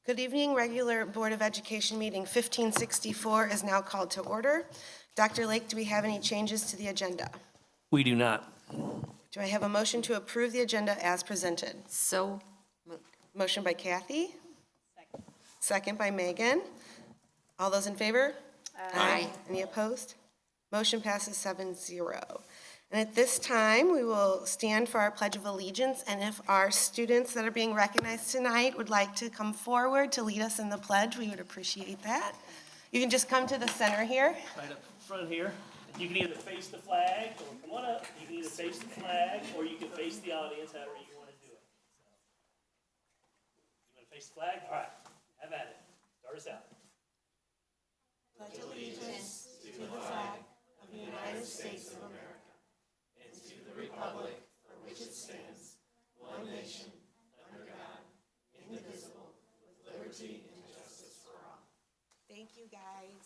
Good evening. Regular Board of Education meeting 1564 is now called to order. Dr. Lake, do we have any changes to the agenda? We do not. Do I have a motion to approve the agenda as presented? So moved. Motion by Kathy. Second by Megan. All those in favor? Aye. Any opposed? Motion passes 7-0. And at this time, we will stand for our Pledge of Allegiance, and if our students that are being recognized tonight would like to come forward to lead us in the pledge, we would appreciate that. You can just come to the center here. Right up front here. You can either face the flag or come on up. You can either face the flag or you can face the audience, however you want to do it. You want to face the flag? All right. Have at it. Start us out. Thank you, guys.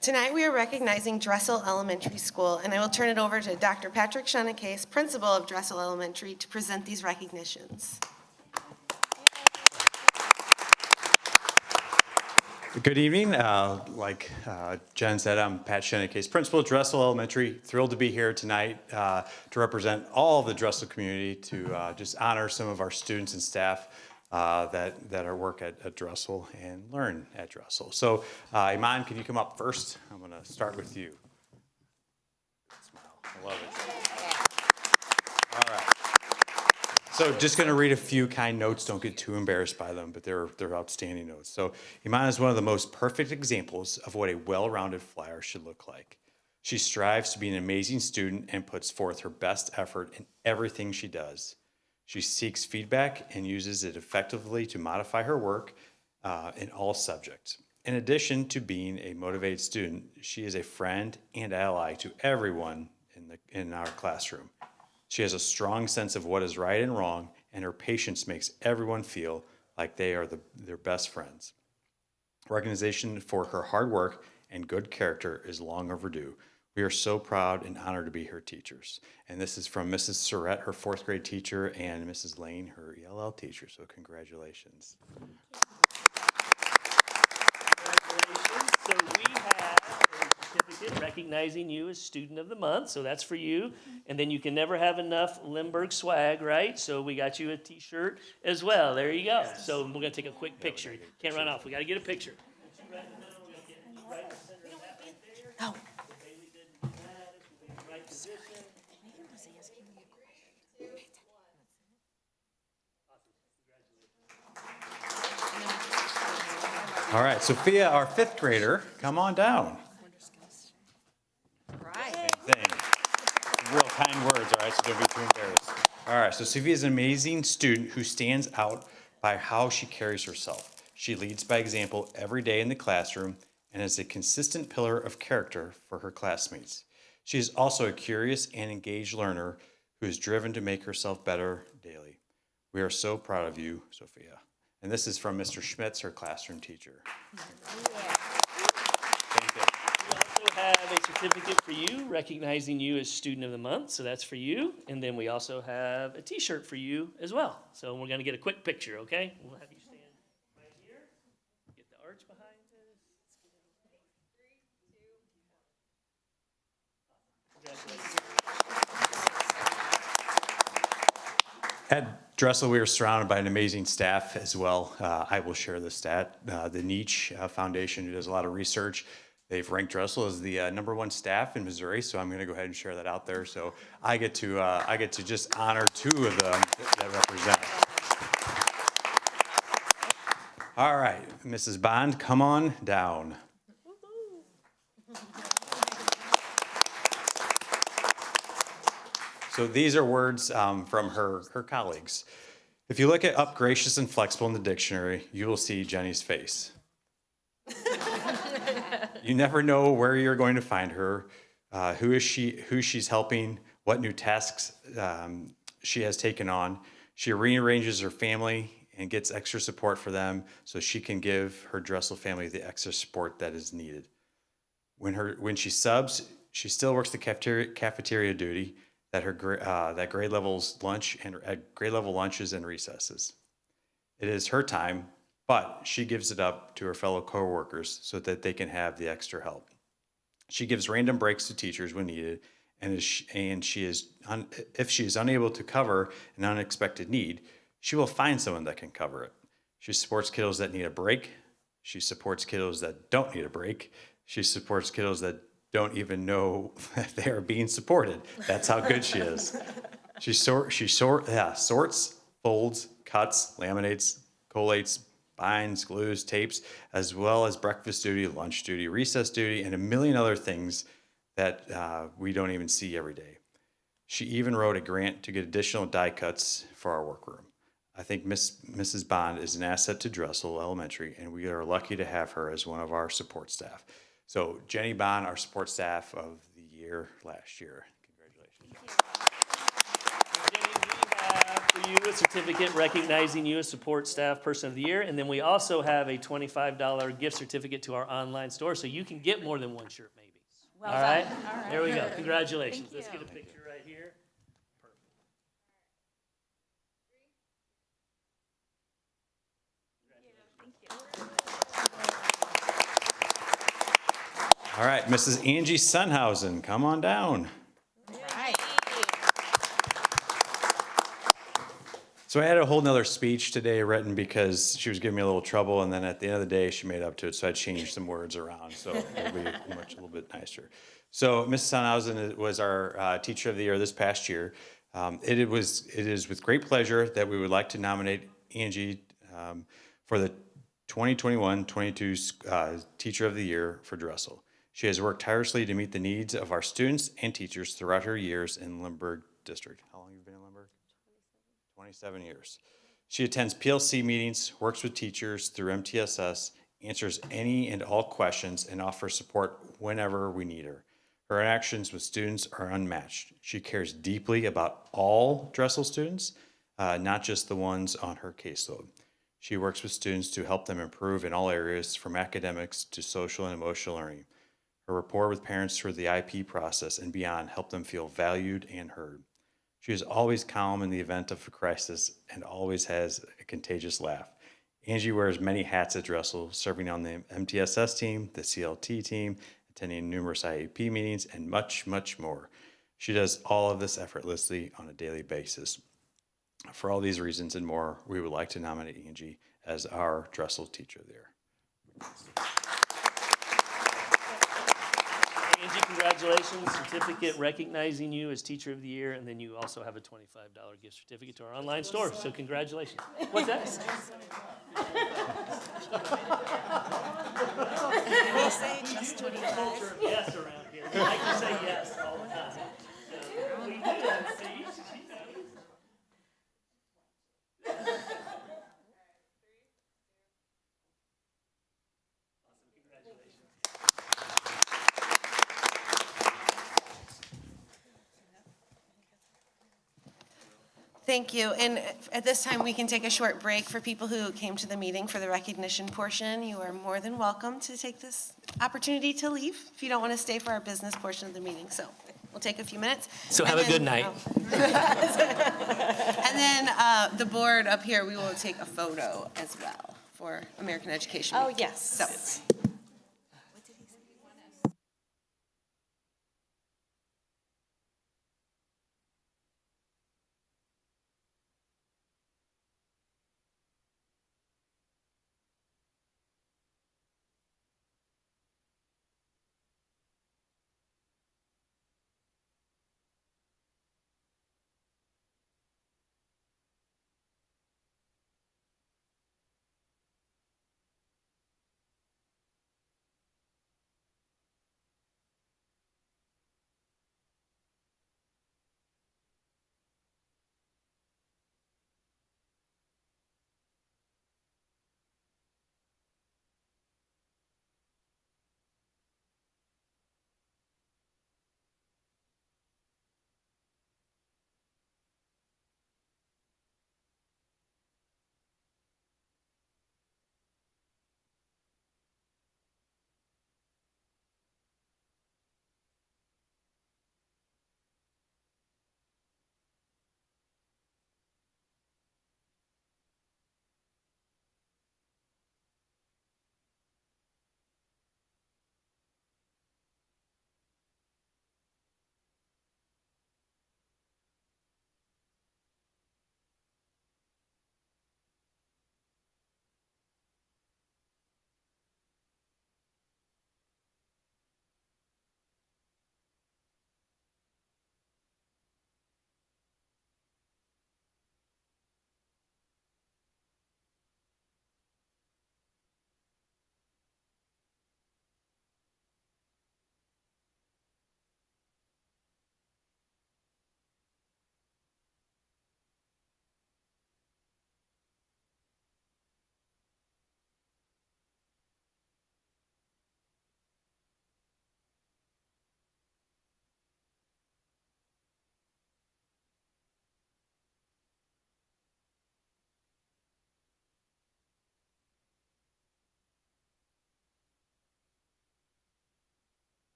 Tonight, we are recognizing Dressel Elementary School, and I will turn it over to Dr. Patrick Shanacase, principal of Dressel Elementary, to present these recognitions. Good evening. Like Jen said, I'm Pat Shanacase, principal at Dressel Elementary. Thrilled to be here tonight to represent all of the Dressel community to just honor some of our students and staff that are work at Dressel and learn at Dressel. So, Iman, can you come up first? I'm going to start with you. Smile. I love it. All right. So just going to read a few kind notes. Don't get too embarrassed by them, but they're outstanding notes. So Iman is one of the most perfect examples of what a well-rounded flyer should look like. She strives to be an amazing student and puts forth her best effort in everything she does. She seeks feedback and uses it effectively to modify her work in all subjects. In addition to being a motivated student, she is a friend and ally to everyone in our classroom. She has a strong sense of what is right and wrong, and her patience makes everyone feel like they are their best friends. Recognition for her hard work and good character is long overdue. We are so proud and honored to be her teachers. And this is from Mrs. Surratt, her fourth grade teacher, and Mrs. Lane, her ELL teacher. So congratulations. Congratulations. So we have a certificate recognizing you as Student of the Month. So that's for you. And then you can never have enough Lindbergh swag, right? So we got you a t-shirt as well. There you go. So we're going to take a quick picture. Can't run off. We got to get a picture. Oh. All right, Sophia, our fifth grader, come on down. Right. Thing. Real kind words, all right, so don't be too embarrassed. All right, so Sophia is an amazing student who stands out by how she carries herself. She leads by example every day in the classroom and is a consistent pillar of character for her classmates. She is also a curious and engaged learner who is driven to make herself better daily. We are so proud of you, Sophia. And this is from Mr. Schmitz, her classroom teacher. Thank you. We also have a certificate for you recognizing you as Student of the Month. So that's for you. And then we also have a t-shirt for you as well. So we're going to get a quick picture, okay? We'll have you stand right here. Get the arch behind us. Congratulations. At Dressel, we are surrounded by an amazing staff as well. I will share the stat. The Nietzsche Foundation, who does a lot of research, they've ranked Dressel as the #1 staff in Missouri. So I'm going to go ahead and share that out there. So I get to just honor two of them that represent. All right, Mrs. Bond, come on down. So these are words from her colleagues. If you look at up, gracious, and flexible in the dictionary, you will see Jenny's face. You never know where you're going to find her, who she's helping, what new tasks she has taken on. She rearranges her family and gets extra support for them so she can give her Dressel family the extra support that is needed. When she subs, she still works the cafeteria duty. that grade levels lunch and at grade level lunches and recesses. It is her time, but she gives it up to her fellow coworkers so that they can have the extra help. She gives random breaks to teachers when needed, and if she is unable to cover an unexpected need, she will find someone that can cover it. She supports kiddos that need a break. She supports kiddos that don't need a break. She supports kiddos that don't even know that they are being supported. That's how good she is. She sorts, folds, cuts, laminates, collates, binds, glues, tapes, as well as breakfast duty, lunch duty, recess duty, and a million other things that we don't even see every day. She even wrote a grant to get additional die cuts for our workroom. I think Mrs. Bond is an asset to Dressel Elementary, and we are lucky to have her as one of our support staff. So Jenny Bond, our support staff of the year last year. Congratulations. Jenny, we have for you a certificate recognizing you as Support Staff Person of the Year, and then we also have a $25 gift certificate to our online store, so you can get more than one shirt, maybe. All right? There we go. Congratulations. Let's get a picture right here. All right, Mrs. Angie Sunhausen, come on down. So I had a whole nother speech today written because she was giving me a little trouble, and then at the end of the day, she made up to it, so I changed some words around, so it'll be a little bit nicer. So Mrs. Sunhausen was our Teacher of the Year this past year. It is with great pleasure that we would like to nominate Angie for the 2021-22 Teacher of the Year for Dressel. She has worked tirelessly to meet the needs of our students and teachers throughout her years in Lindbergh District. How long have you been in Lindbergh? 27 years. She attends PLC meetings, works with teachers through MTSS, answers any and all questions, and offers support whenever we need her. Her interactions with students are unmatched. She cares deeply about all Dressel students, not just the ones on her caseload. She works with students to help them improve in all areas, from academics to social and emotional learning. Her rapport with parents through the IP process and beyond help them feel valued and heard. She is always calm in the event of a crisis and always has a contagious laugh. Angie wears many hats at Dressel, serving on the MTSS team, the CLT team, attending numerous IEP meetings, and much, much more. She does all of this effortlessly on a daily basis. For all these reasons and more, we would like to nominate Angie as our Dressel Teacher of the Year. Angie, congratulations. Certificate recognizing you as Teacher of the Year, and then you also have a $25 gift certificate to our online store, so congratulations. What's that? We say just 25. Yes around here. We like to say yes all the time. So we do, see? Thank you. And at this time, we can take a short break for people who came to the meeting for the recognition portion. You are more than welcome to take this opportunity to leave if you don't want to stay for our business portion of the meeting. So we'll take a few minutes. So have a good night. And then the board up here, we will take a photo as well for American Education Week. Oh, yes. So.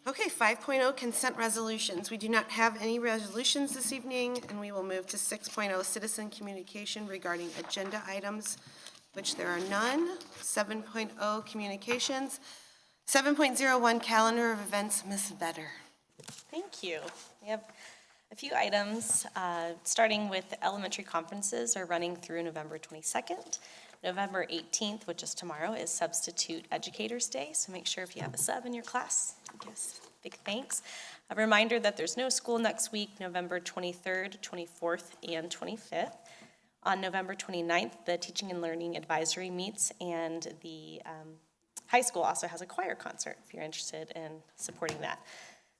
Okay, 5.0 consent resolutions. We do not have any resolutions this evening, and we will move to 6.0 citizen communication regarding agenda items, which there are none. 7.0 communications. 7.01 calendar of events, Ms. Vedder. Thank you. We have a few items, starting with the elementary conferences are running through November 22nd. November 18th, which is tomorrow, is Substitute Educators Day, so make sure if you have a sub in your class, give us big thanks. A reminder that there's no school next week, November 23rd, 24th, and 25th. On November 29th, the Teaching and Learning Advisory meets, and the high school also has a choir concert if you're interested in supporting that.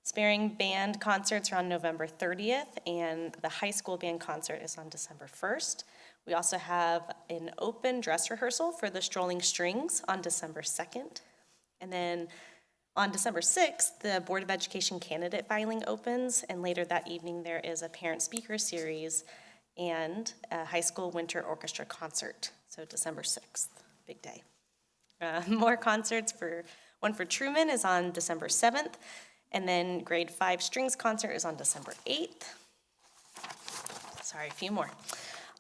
Sparing band concerts are on November 30th, and the high school band concert is on December 1st. We also have an open dress rehearsal for the Strolling Strings on December 2nd. And then on December 6th, the Board of Education candidate filing opens, and later that evening there is a parent speaker series and a high school winter orchestra concert. So December 6th, big day. More concerts one for Truman is on December 7th, and then grade 5 strings concert is on December 8th. Sorry, a few more.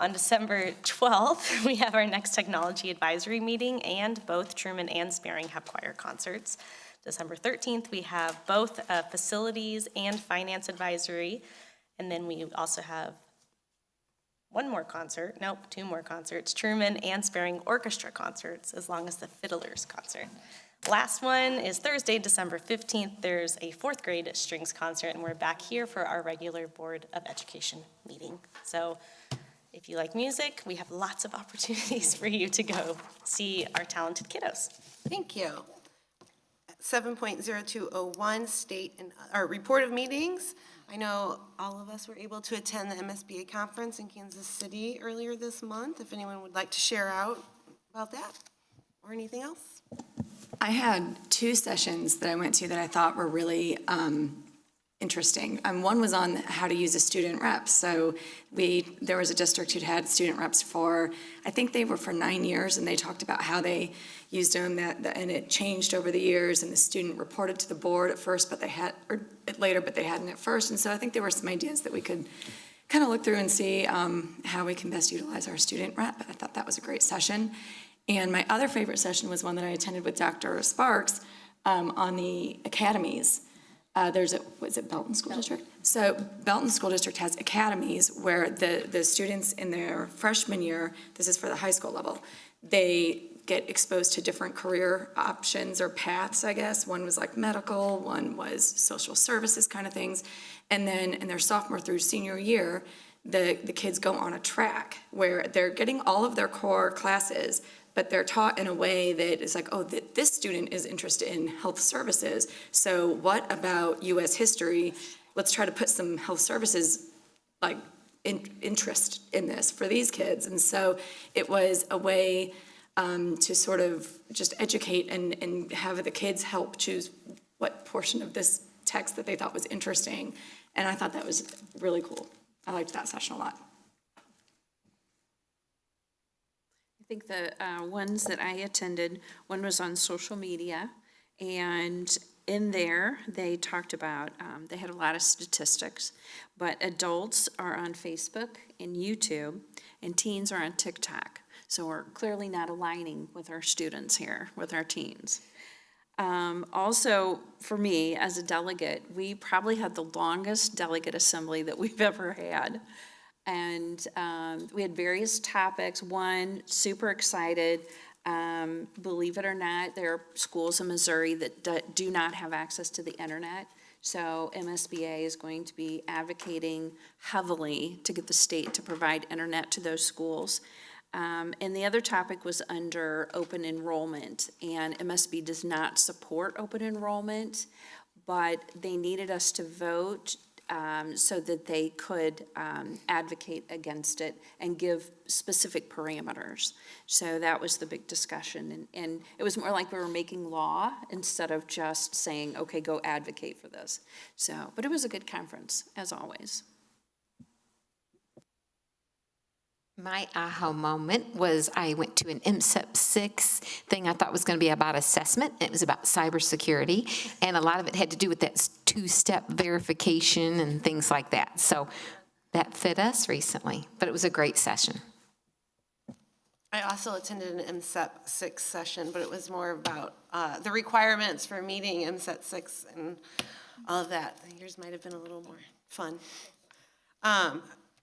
On December 12th, we have our next technology advisory meeting, and both Truman and Sparing have choir concerts. December 13th, we have both facilities and finance advisory, and then we also have two more concerts, Truman and Sparing orchestra concerts, as long as the Fiddlers concert. Last one is Thursday, December 15th. There's a 4th grade strings concert, and we're back here for our regular Board of Education meeting. So if you like music, we have lots of opportunities for you to go see our talented kiddos. Thank you. 7.0201 state and report of meetings. I know all of us were able to attend the MSBA conference in Kansas City earlier this month. If anyone would like to share out about that or anything else. I had 2 sessions that I went to that I thought were really interesting. One was on how to use a student rep. So there was a district who'd had student reps for, I think they were for 9 years, and they talked about how they used them, and it changed over the years, and the student reported to the board at first, but they hadn't at first. And so I think there were some ideas that we could kind of look through and see how we can best utilize our student rep. I thought that was a great session. And my other favorite session was one that I attended with Dr. Sparks on the academies. Was it Belton School District? So Belton School District has academies where the students in their freshman year, this is for the high school level, they get exposed to different career options or paths, I guess. One was like medical, one was social services kind of things. And then in their sophomore through senior year, the kids go on a track where they're getting all of their core classes, but they're taught in a way that is like, oh, this student is interested in health services. So what about U.S. history? Let's try to put some health services interest in this for these kids. And so it was a way to sort of just educate and have the kids help choose what portion of this text that they thought was interesting. And I thought that was really cool. I liked that session a lot. I think the ones that I attended, one was on social media, and in there, they talked about, they had a lot of statistics, but adults are on Facebook and YouTube, and teens are on TikTok. So we're clearly not aligning with our students here, with our teens. Also, for me, as a delegate, we probably had the longest delegate assembly that we've ever had. And we had various topics. One, super excited. Believe it or not, there are schools in Missouri that do not have access to the internet. So MSBA is going to be advocating heavily to get the state to provide internet to those schools. And the other topic was under open enrollment. And MSB does not support open enrollment, but they needed us to vote so that they could advocate against it and give specific parameters. So that was the big discussion. And it was more like we were making law instead of just saying, okay, go advocate for this. So, but it was a good conference, as always. My aha moment was I went to an MSEP 6 thing I thought was going to be about assessment. It was about cybersecurity, and a lot of it had to do with that two-step verification and things like that. So that fit us recently, but it was a great session. I also attended an MSEP 6 session, but it was more about the requirements for meeting MSEP 6 and all of that. Yours might have been a little more fun.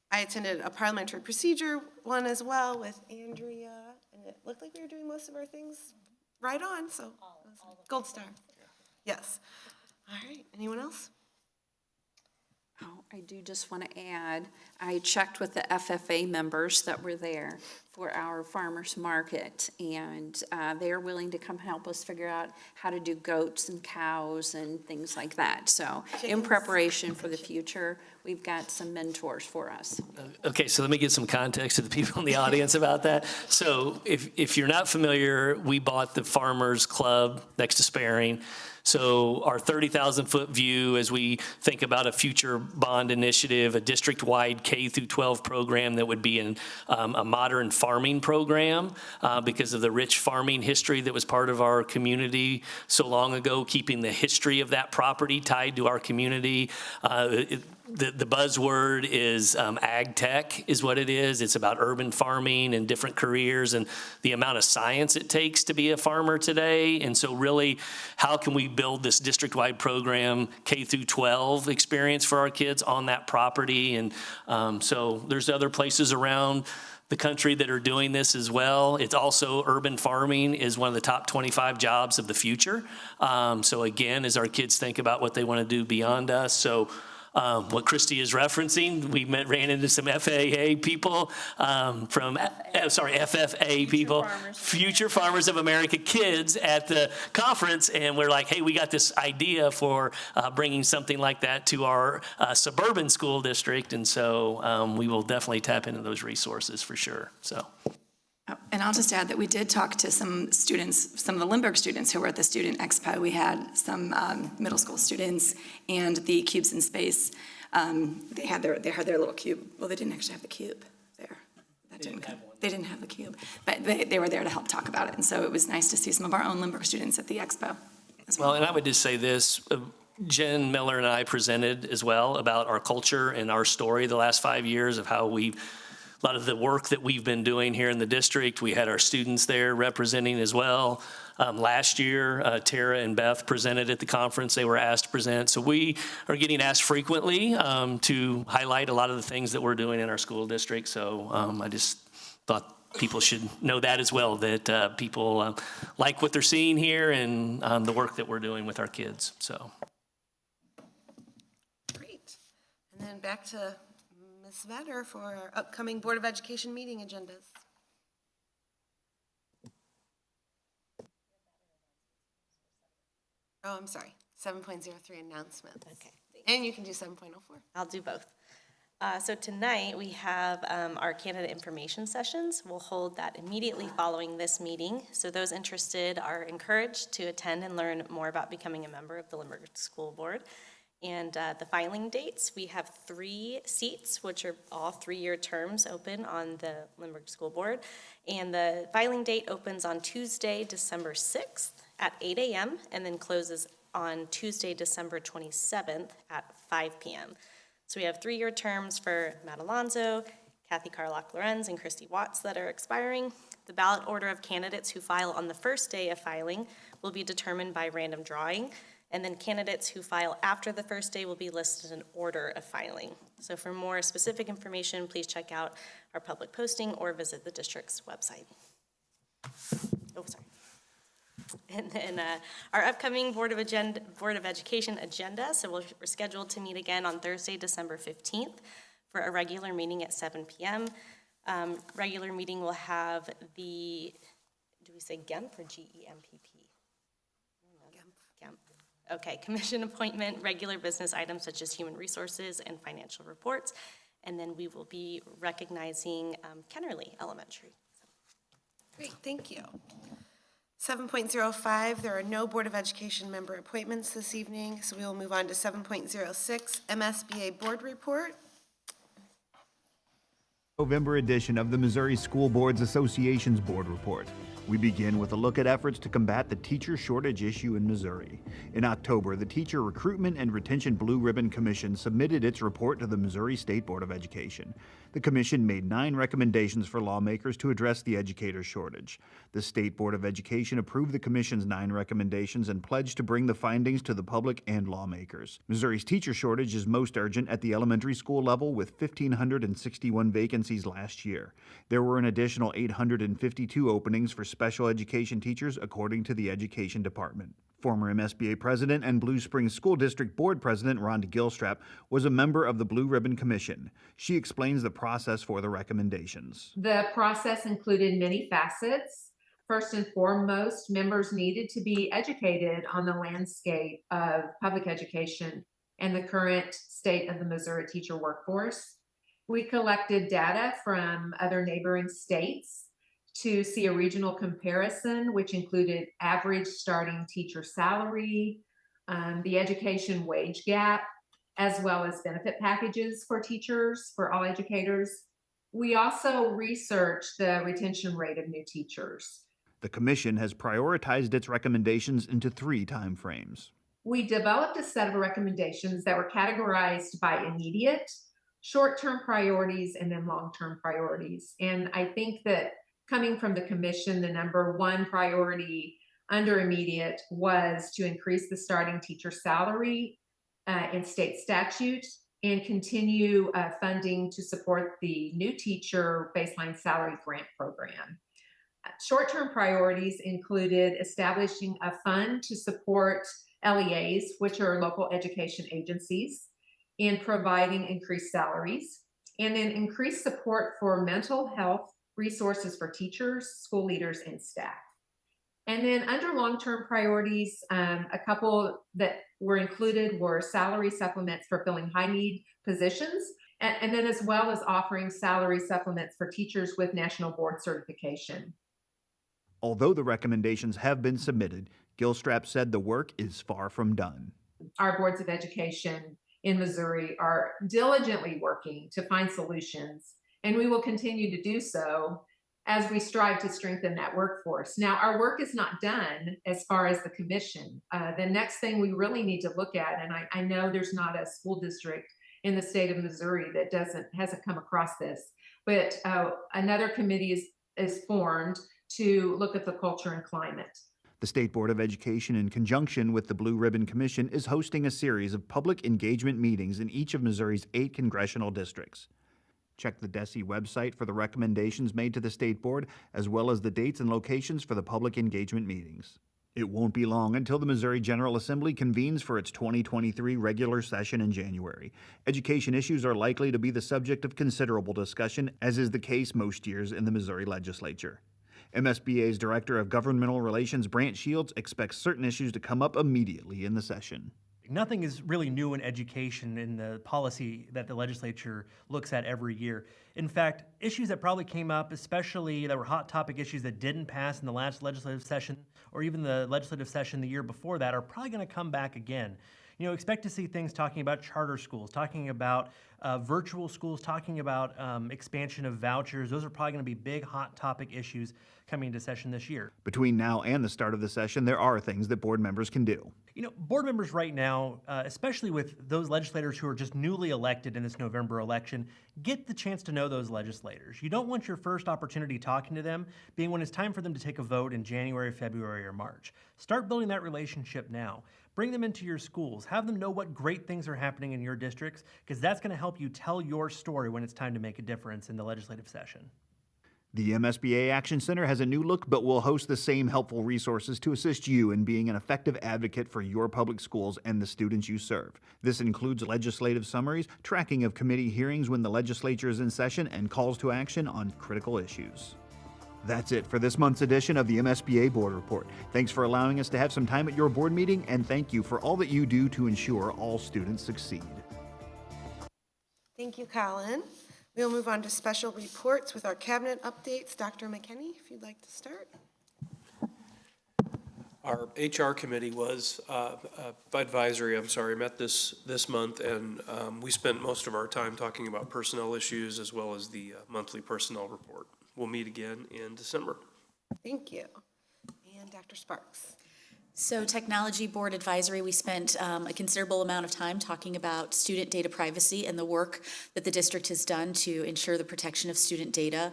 I attended a parliamentary procedure one as well with Andrea, and it looked like we were doing most of our things right on, so gold star. Yes. All right, anyone else? Oh, I do just want to add, I checked with the FFA members that were there for our farmers market, and they're willing to come help us figure out how to do goats and cows and things like that. So in preparation for the future, we've got some mentors for us. Okay, so let me give some context to the people in the audience about that. So if you're not familiar, we bought the Farmers Club next to Sparing. So our 30,000-foot view as we think about a future bond initiative, a district-wide K through 12 program that would be a modern farming program because of the rich farming history that was part of our community so long ago, keeping the history of that property tied to our community. The buzzword is ag tech is what it is. It's about urban farming and different careers and the amount of science it takes to be a farmer today. And so really, how can we build this district-wide program, K through 12 experience for our kids on that property? And so there's other places around the country that are doing this as well. It's also urban farming is one of the top 25 jobs of the future. So again, as our kids think about what they want to do beyond us. So what Christy is referencing, we ran into some FFA people Future Farmers of America kids at the conference, and we're like, hey, we got this idea for bringing something like that to our suburban school district, and so we will definitely tap into those resources for sure, so. And I'll just add that we did talk to some students, some of the Lindbergh students who were at the Student Expo. We had some middle school students and the Cubes in Space. They had their little cube. Well, they didn't actually have the cube there. They didn't have the cube, but they were there to help talk about it. And so it was nice to see some of our own Lindbergh students at the expo as well. Well, and I would just say this, Jen Miller and I presented as well about our culture and our story the last 5 years of how a lot of the work that we've been doing here in the district. We had our students there representing as well. Last year, Tara and Beth presented at the conference. They were asked to present. So we are getting asked frequently to highlight a lot of the things that we're doing in our school district. So I just thought people should know that as well, that people like what they're seeing here and the work that we're doing with our kids. So. Great. And then back to Ms. Vetter for our upcoming Board of Education meeting agendas. Oh, I'm sorry, 7.03 announcements. Okay. And you can do 7.04. I'll do both. So tonight, we have our candidate information sessions. We'll hold that immediately following this meeting. So those interested are encouraged to attend and learn more about becoming a member of the Lindbergh School Board. And the filing dates, we have 3 seats, which are all 3-year terms open on the Lindbergh School Board. And the filing date opens on Tuesday, December 6th at 8 a.m. and then closes on Tuesday, December 27th at 5 p.m. So we have 3-year terms for Matt Alonzo, Kathy Carlock-Lorenz, and Christy Watts that are expiring. The ballot order of candidates who file on the first day of filing will be determined by random drawing. And then candidates who file after the first day will be listed in order of filing. So for more specific information, please check out our public posting or visit the district's website. Oh, sorry. And then our upcoming Board of Education agenda. So we're scheduled to meet again on Thursday, December 15th for a regular meeting at 7 p.m. Regular meeting will have the, do we say GEMP or GEMPP? GEMP. Okay, commission appointment, regular business items such as human resources and financial reports. And then we will be recognizing Kennerly Elementary. Great, thank you. 7.05, there are no Board of Education member appointments this evening, so we will move on to 7.06, MSBA Board Report. November edition of the Missouri School Boards Association's Board Report. We begin with a look at efforts to combat the teacher shortage issue in Missouri. In October, the Teacher Recruitment and Retention Blue Ribbon Commission submitted its report to the Missouri State Board of Education. The commission made 9 recommendations for lawmakers to address the educator shortage. The State Board of Education approved the commission's 9 recommendations and pledged to bring the findings to the public and lawmakers. Missouri's teacher shortage is most urgent at the elementary school level, with 1,561 vacancies last year. There were an additional 852 openings for special education teachers, according to the Education Department. Former MSBA president and Blue Springs School District Board President Rhonda Gilstrap was a member of the Blue Ribbon Commission. She explains the process for the recommendations. The process included many facets. First and foremost, members needed to be educated on the landscape of public education and the current state of the Missouri teacher workforce. We collected data from other neighboring states to see a regional comparison, which included average starting teacher salary, the education wage gap, as well as benefit packages for teachers, for all educators. We also researched the retention rate of new teachers. The commission has prioritized its recommendations into 3 timeframes. We developed a set of recommendations that were categorized by immediate, short-term priorities, and then long-term priorities. And I think that coming from the commission, the number 1 priority under immediate was to increase the starting teacher salary in state statute and continue funding to support the new teacher baseline salary grant program. Short-term priorities included establishing a fund to support LEAs, which are local education agencies, in providing increased salaries, and then increased support for mental health resources for teachers, school leaders, and staff. And then under long-term priorities, a couple that were included were salary supplements for filling high-need positions, and then as well as offering salary supplements for teachers with national board certification. Although the recommendations have been submitted, Gilstrap said the work is far from done. Our boards of education in Missouri are diligently working to find solutions, and we will continue to do so as we strive to strengthen that workforce. Now, our work is not done as far as the commission. The next thing we really need to look at, and I know there's not a school district in the state of Missouri that hasn't come across this, but another committee is formed to look at the culture and climate. The State Board of Education, in conjunction with the Blue Ribbon Commission, is hosting a series of public engagement meetings in each of Missouri's 8 congressional districts. Check the DESE website for the recommendations made to the State Board, as well as the dates and locations for the public engagement meetings. It won't be long until the Missouri General Assembly convenes for its 2023 regular session in January. Education issues are likely to be the subject of considerable discussion, as is the case most years in the Missouri legislature. MSBA's Director of Governmental Relations, Brant Shields, expects certain issues to come up immediately in the session. Nothing is really new in education in the policy that the legislature looks at every year. In fact, issues that probably came up, especially that were hot topic issues that didn't pass in the last legislative session or even the legislative session the year before that, are probably going to come back again. You know, expect to see things talking about charter schools, talking about virtual schools, talking about expansion of vouchers. Those are probably going to be big hot topic issues coming into session this year. Between now and the start of the session, there are things that board members can do. You know, board members right now, especially with those legislators who are just newly elected in this November election, get the chance to know those legislators. You don't want your first opportunity talking to them being when it's time for them to take a vote in January, February, or March. Start building that relationship now. Bring them into your schools. Have them know what great things are happening in your districts, because that's going to help you tell your story when it's time to make a difference in the legislative session. The MSBA Action Center has a new look, but will host the same helpful resources to assist you in being an effective advocate for your public schools and the students you serve. This includes legislative summaries, tracking of committee hearings when the legislature is in session, and calls to action on critical issues. That's it for this month's edition of the MSBA Board Report. Thanks for allowing us to have some time at your board meeting, and thank you for all that you do to ensure all students succeed. Thank you, Colin. We'll move on to special reports with our cabinet updates. Dr. McKinney, if you'd like to start. Our HR committee was, advisory, met this month, and we spent most of our time talking about personnel issues as well as the monthly personnel report. We'll meet again in December. Thank you. And Dr. Sparks. So Technology Board Advisory, we spent a considerable amount of time talking about student data privacy and the work that the district has done to ensure the protection of student data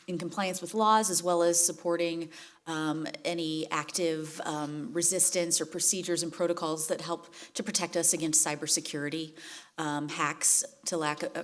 in compliance with laws, as well as supporting any active resistance or procedures and protocols that help to protect us against cybersecurity hacks,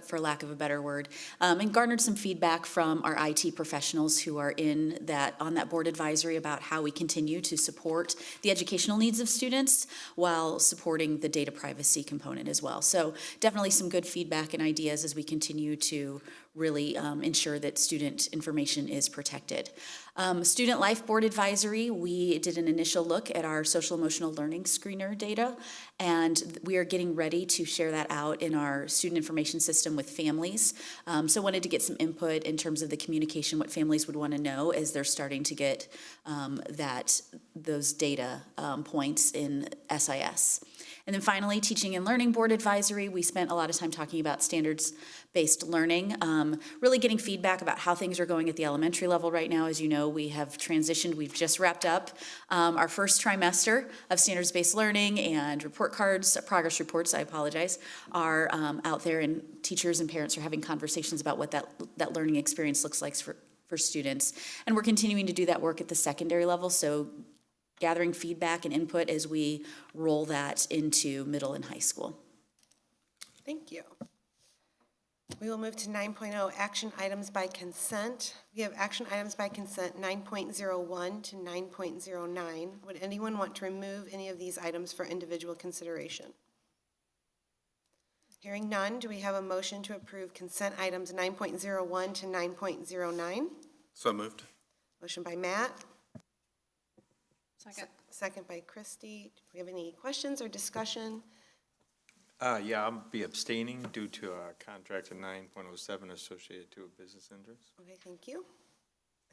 for lack of a better word, and garnered some feedback from our IT professionals who are on that board advisory about how we continue to support the educational needs of students while supporting the data privacy component as well. So definitely some good feedback and ideas as we continue to really ensure that student information is protected. Student Life Board Advisory, we did an initial look at our social emotional learning screener data, and we are getting ready to share that out in our student information system with families. So wanted to get some input in terms of the communication, what families would want to know as they're starting to get those data points in SIS. And then finally, Teaching and Learning Board Advisory, we spent a lot of time talking about standards-based learning, really getting feedback about how things are going at the elementary level right now. As you know, we have transitioned, we've just wrapped up our first trimester of standards-based learning, and report cards, progress reports, I apologize, are out there, and teachers and parents are having conversations about what that learning experience looks like for students. And we're continuing to do that work at the secondary level, so gathering feedback and input as we roll that into middle and high school. Thank you. We will move to 9.0, action items by consent. We have action items by consent 9.01 to 9.09. Would anyone want to remove any of these items for individual consideration? Hearing none, do we have a motion to approve consent items 9.01 to 9.09? So moved. Motion by Matt. Second. Second by Christy. Do we have any questions or discussion? Yeah, I'll be abstaining due to a contract in 9.07 associated to a business interest. Okay, thank you.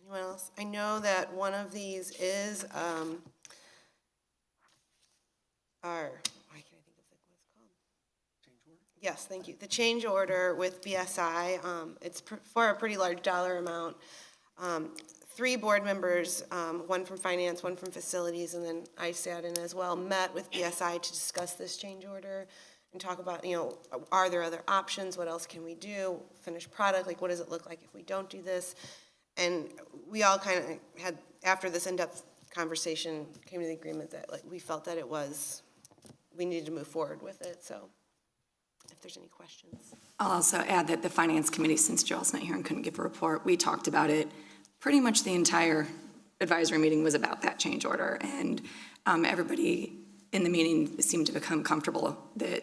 Anyone else? I know that one of these is why can't I think of what it's called? Change order? Yes, thank you. The change order with BSI. It's for a pretty large dollar amount. 3 board members, one from finance, one from facilities, and then I sat in as well, met with BSI to discuss this change order and talk about, are there other options? What else can we do? Finished product, like what does it look like if we don't do this? And we all kind of had, after this in-depth conversation, came to the agreement that we felt that we needed to move forward with it. So if there's any questions. I'll also add that the finance committee, since Joel's not here and couldn't give a report, we talked about it. Pretty much the entire advisory meeting was about that change order, and everybody in the meeting seemed to become comfortable that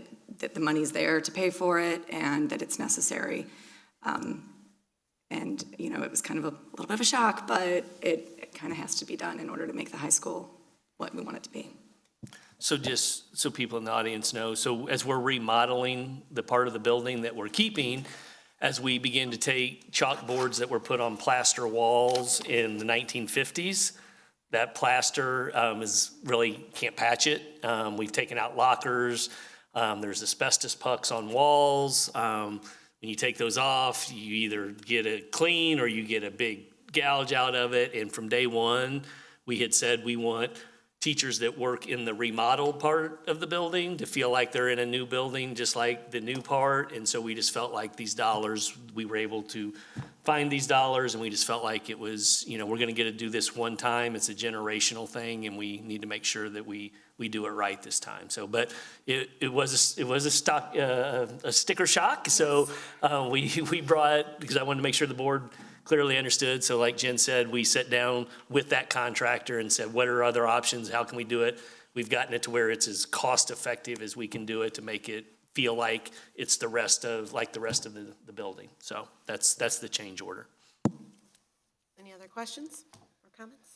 the money's there to pay for it and that it's necessary. And, it was kind of a little bit of a shock, but it kind of has to be done in order to make the high school what we want it to be. So just so people in the audience know, so as we're remodeling the part of the building that we're keeping, as we begin to take chalkboards that were put on plaster walls in the 1950s, that plaster is really can't patch it. We've taken out lockers. There's asbestos pucks on walls. When you take those off, you either get it clean or you get a big gouge out of it. And from day one, we had said we want teachers that work in the remodeled part of the building to feel like they're in a new building, just like the new part. And so we just felt like these dollars, we were able to find these dollars, and we just felt like it was, we're gonna get to do this one time. It's a generational thing, and we need to make sure that we do it right this time. So, but it was a sticker shock. So we brought, because I wanted to make sure the board clearly understood. So like Jen said, we sat down with that contractor and said, what are other options? How can we do it? We've gotten it to where it's as cost effective as we can do it to make it feel like it's the rest of the building. So that's the change order. Any other questions or comments?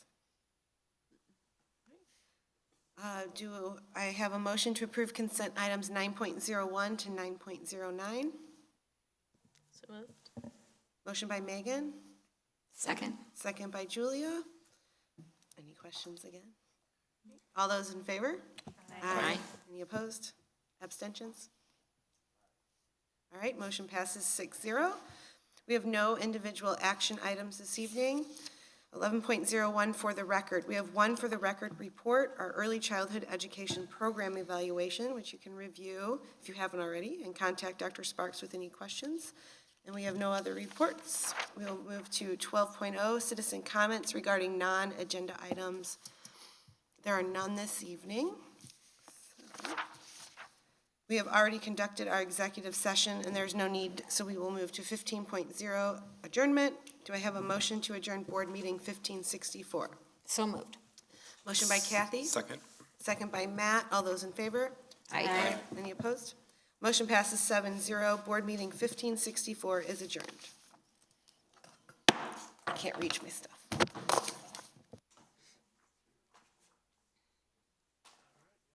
Do I have a motion to approve consent items 9.01 to 9.09? So moved. Motion by Megan, Second. second by Julia. Any questions again? All those in favor? Aye. Any opposed? Abstentions? All right, motion passes 6-0. We have no individual action items this evening. 11.01 for the record. We have one for the record report, our early childhood education program evaluation, which you can review if you haven't already, and contact Dr. Sparks with any questions. And we have no other reports. We'll move to 12.0, citizen comments regarding non-agenda items. There are none this evening. We have already conducted our executive session, and there's no need, so we will move to 15.0, adjournment. Do I have a motion to adjourn board meeting 1564? So moved. Motion by Kathy. Second. Second by Matt. All those in favor? Aye. Any opposed? Motion passes 7-0. Board meeting 1564 is adjourned. I can't reach my stuff.